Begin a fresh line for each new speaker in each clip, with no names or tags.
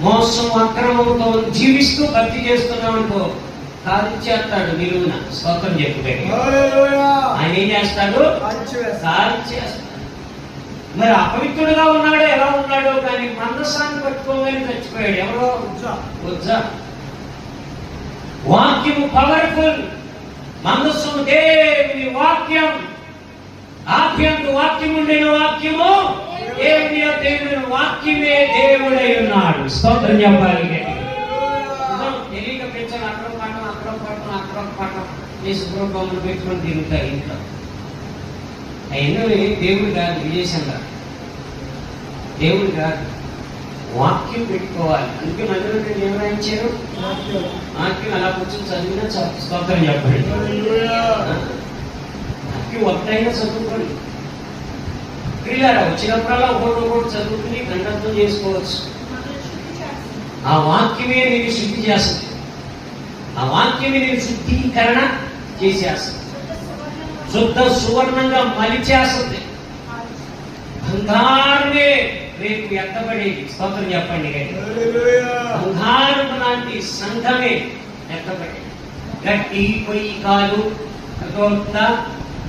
మోసం అక్రమంతో జీవిస్తూ భక్తి చేస్తున్నాం అనుకో, కాల్చేస్తాడు నిలువున. స్తోత్రం చెప్పు. ఆయన ఏం చేస్తాడు? కాల్చేస్తాడు. మరి అపవిత్రుడుగా ఉన్నాడో ఎలా ఉన్నాడో కానీ మందసాన్ని పట్టుకోగానే చచ్చిపోయాడు. ఎవరో ఉజ్జా. వాక్యము పవర్ఫుల్. మందస్సు దేవుని వాక్యం. ఆద్యందు వాక్యం ఉండిన వాక్యము దేవుని వాక్యమే దేవుడై ఉన్నాడు. స్తోత్రం చెప్పాలి. తెలియక పెంచాలి. అక్కడ పట్టం శుభ్రభావములు పెట్టుకొని తిరుగుతారు ఇంట్లో. అవన్నీ దేవుడు కాదు, విజయశంగా దేవుడు కాదు. వాక్యం పెట్టుకోవాలి. అందుకే మందిలో నిర్ణయించారు వాక్యం అలా కూర్చొని చదివినా స్తోత్రం చెప్పండి. వాక్యం ఒక్కైనా చదువుకోండి. పిల్లరా వచ్చినప్పుడల్లా ఒకటి చదువుకుని గంటర్థం చేసుకోవచ్చు. ఆ వాక్యమే నేను శుద్ధి చేస్తుంది. ఆ వాక్యమే నేను శుద్ధీకరణ చేసేస్తుంది. శుద్ధ సువర్ణంగా మలిచేస్తుంది. బంగారమే రేపు ఎత్తబడేది. స్తోత్రం చెప్పండి. బంగారం లాంటి సంఘమే ఎత్తబడేది. గట్టి పొయ్యి కాదు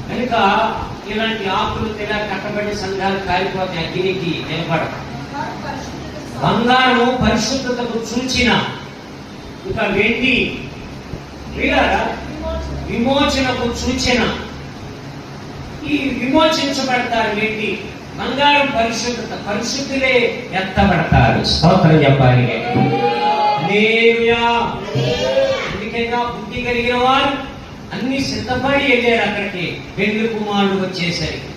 కనుక ఇలాంటి ఆకులు తెలా కట్టబడి సంఘాలు కాలిపోతే అగ్నికి నిలబడదు. బంగారము పరిశుద్ధతకు సూచన. ఇంకా వెండి విమోచనకు సూచన. ఈ విమోచించబడతారు వెండి. బంగారం పరిశుద్ధత. పరిశుద్ధులే ఎత్తబడతారు. స్తోత్రం చెప్పాలి. అందుకేగా బుద్ధి కలిగిన వారు అన్ని సిద్ధపడి వెళ్ళారు అక్కడికి. పెళ్లి కుమారుడు వచ్చేసరికి